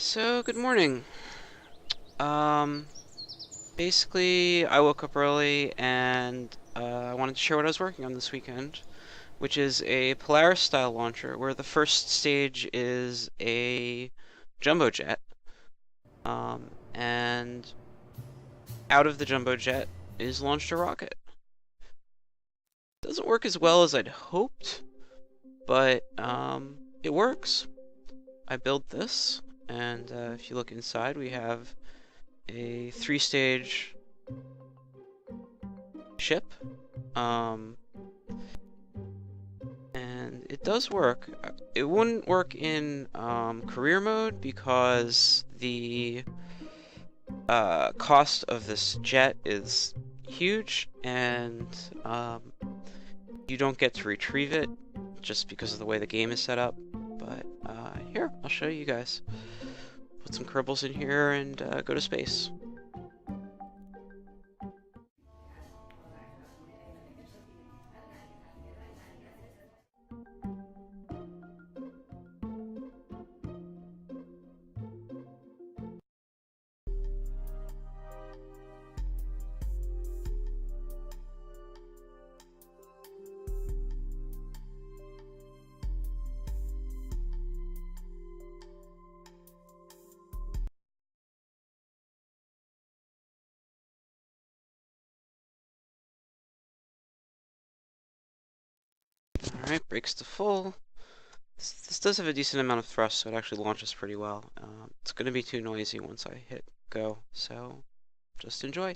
So, good morning. Um, Basically, I woke up early and I wanted to share what I was working on this weekend, which is a Polaris-style launcher, where the first stage is a jumbo jet, and out of the jumbo jet is launched a rocket. Doesn't work as well as I'd hoped, but it works. I built this, and if you look inside, we have a three-stage ship. Um, and it does work. It wouldn't work in career mode because the cost of this jet is huge, and you don't get to retrieve it just because of the way the game is set up. But here, I'll show you guys. Put some Kerbals in here and go to space. Alright, brakes to full. This does have a decent amount of thrust, so it actually launches pretty well. It's going to be too noisy once I hit go, so just enjoy.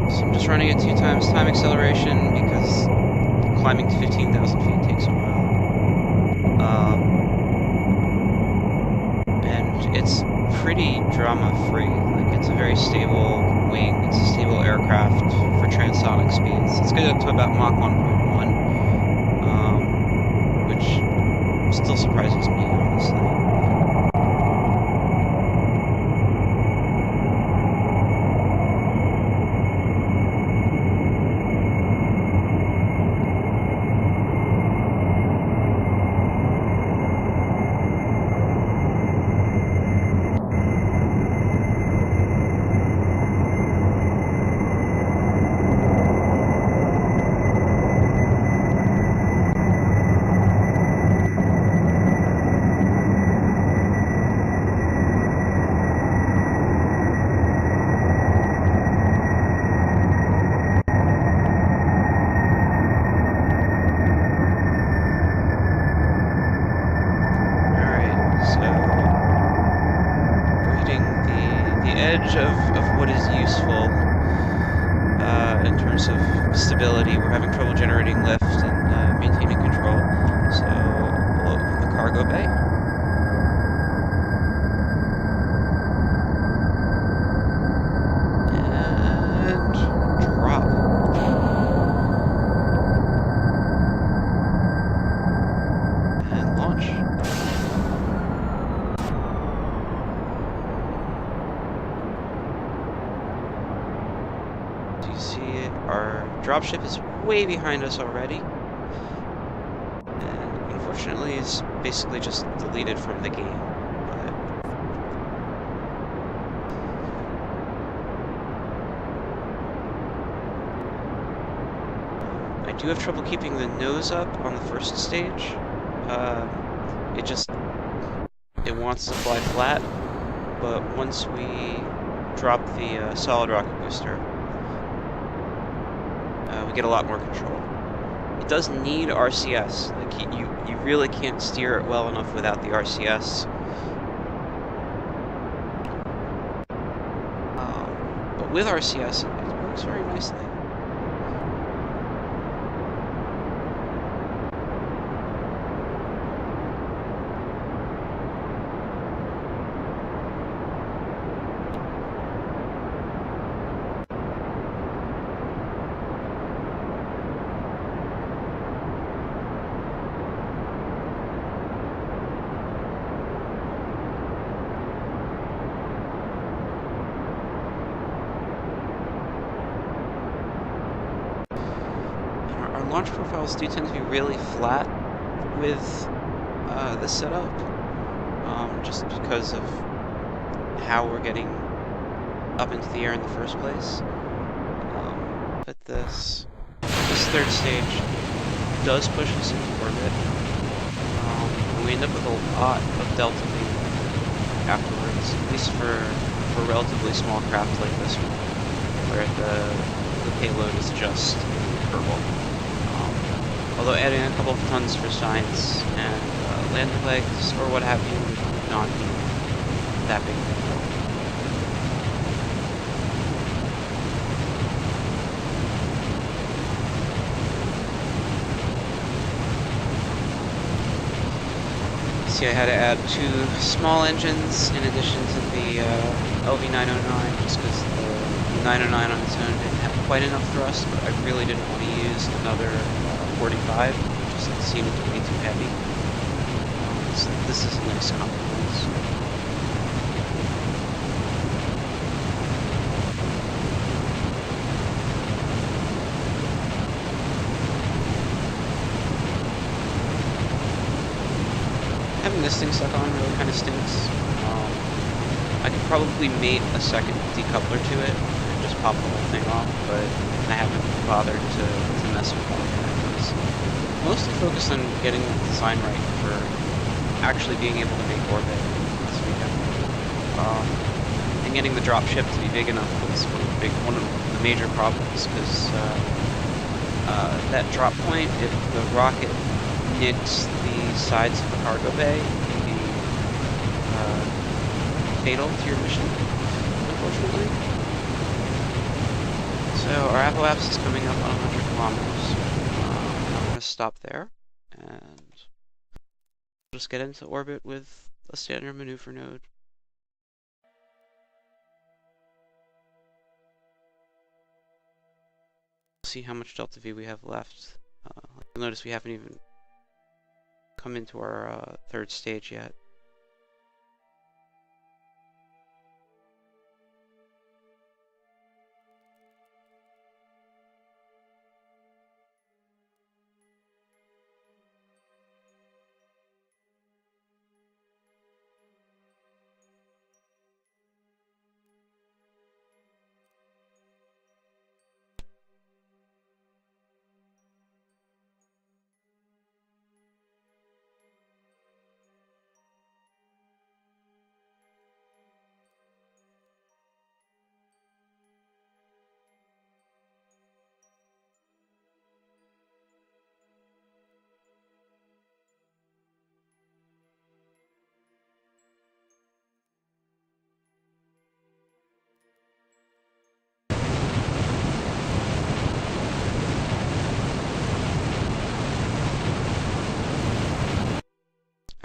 So I'm just running at 2 times time acceleration because climbing to 15,000 feet takes a while. And it's pretty drama-free. Like, it's a very stable wing. It's a stable aircraft for transonic speeds. Let's get up to about Mach 1.1, which still surprises me, honestly. Of what is useful in terms of stability. We're having trouble generating lift and maintaining control, so we'll open the cargo bay. And drop. And launch. You see our dropship is way behind us already. And unfortunately is basically just deleted from the game. But I do have trouble keeping the nose up on the first stage. It wants to fly flat, but once we drop the solid rocket booster, we get a lot more control. It does need RCS. Like you really can't steer it well enough without the RCS. But with RCS, it works very nicely. Launch profiles do tend to be really flat with this setup, just because of how we're getting up into the air in the first place. But this third stage does push us into orbit. We end up with a lot of delta V afterwards, at least for a relatively small craft like this one, where the payload is just purple. Although adding a couple of tons for science and landing legs or what have you would not be that big of a deal. See, I had to add 2 small engines in addition to the LV909 just because the 909 on its own didn't have quite enough thrust, but I really didn't want to use another 45, it just seemed way too heavy. So this is a nice compromise. Having this thing stuck on really kind of stinks. I could probably mate a second decoupler to it and just pop the whole thing off, but I haven't bothered to mess with all that. Mostly focused on getting the design right for actually being able to make orbit this weekend. And getting the drop ship to be big enough was one of the major problems, because that drop point, if the rocket nicks the sides of the cargo bay, it can be fatal to your mission, unfortunately. So our apoapse is coming up on 100 kilometers. I'm going to stop there and just get into orbit with a standard maneuver node. See how much delta V we have left. You'll notice we haven't even come into our third stage yet.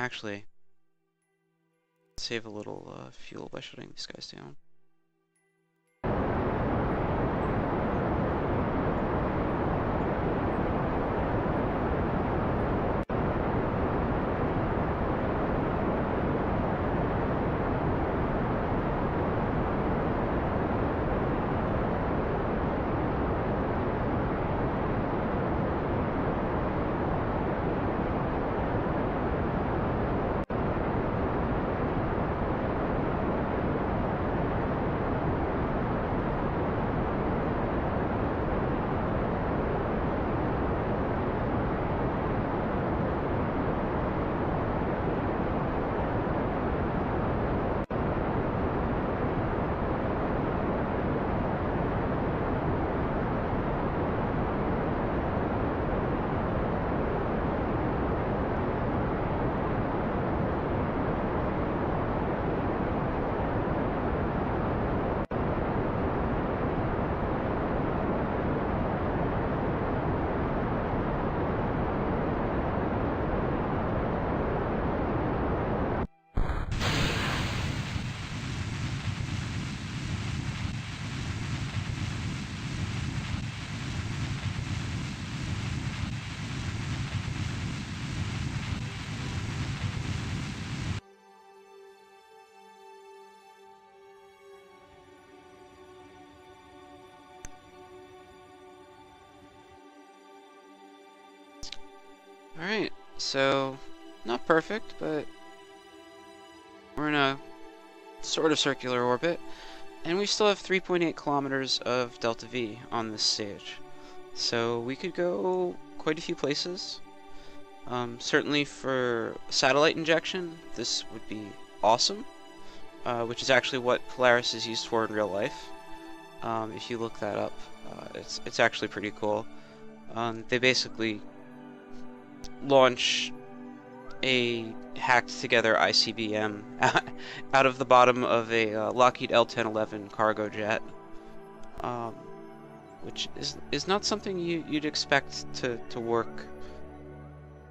Actually, save a little fuel by shutting these guys down. Alright, so not perfect, but we're in a sort of circular orbit, and we still have 3.8 kilometers of delta V on this stage. So we could go quite a few places. Certainly for satellite injection, this would be awesome, which is actually what Polaris is used for in real life. If you look that up, it's actually pretty cool. They basically launch a hacked together ICBM out of the bottom of a Lockheed L-1011 cargo jet, um, which is not something you'd expect to work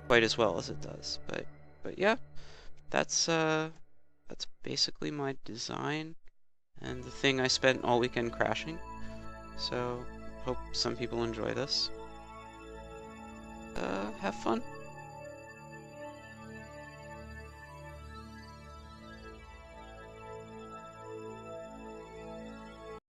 quite as well as it does. But yeah, that's basically my design and the thing I spent all weekend crashing. So hope some people enjoy this. Have fun.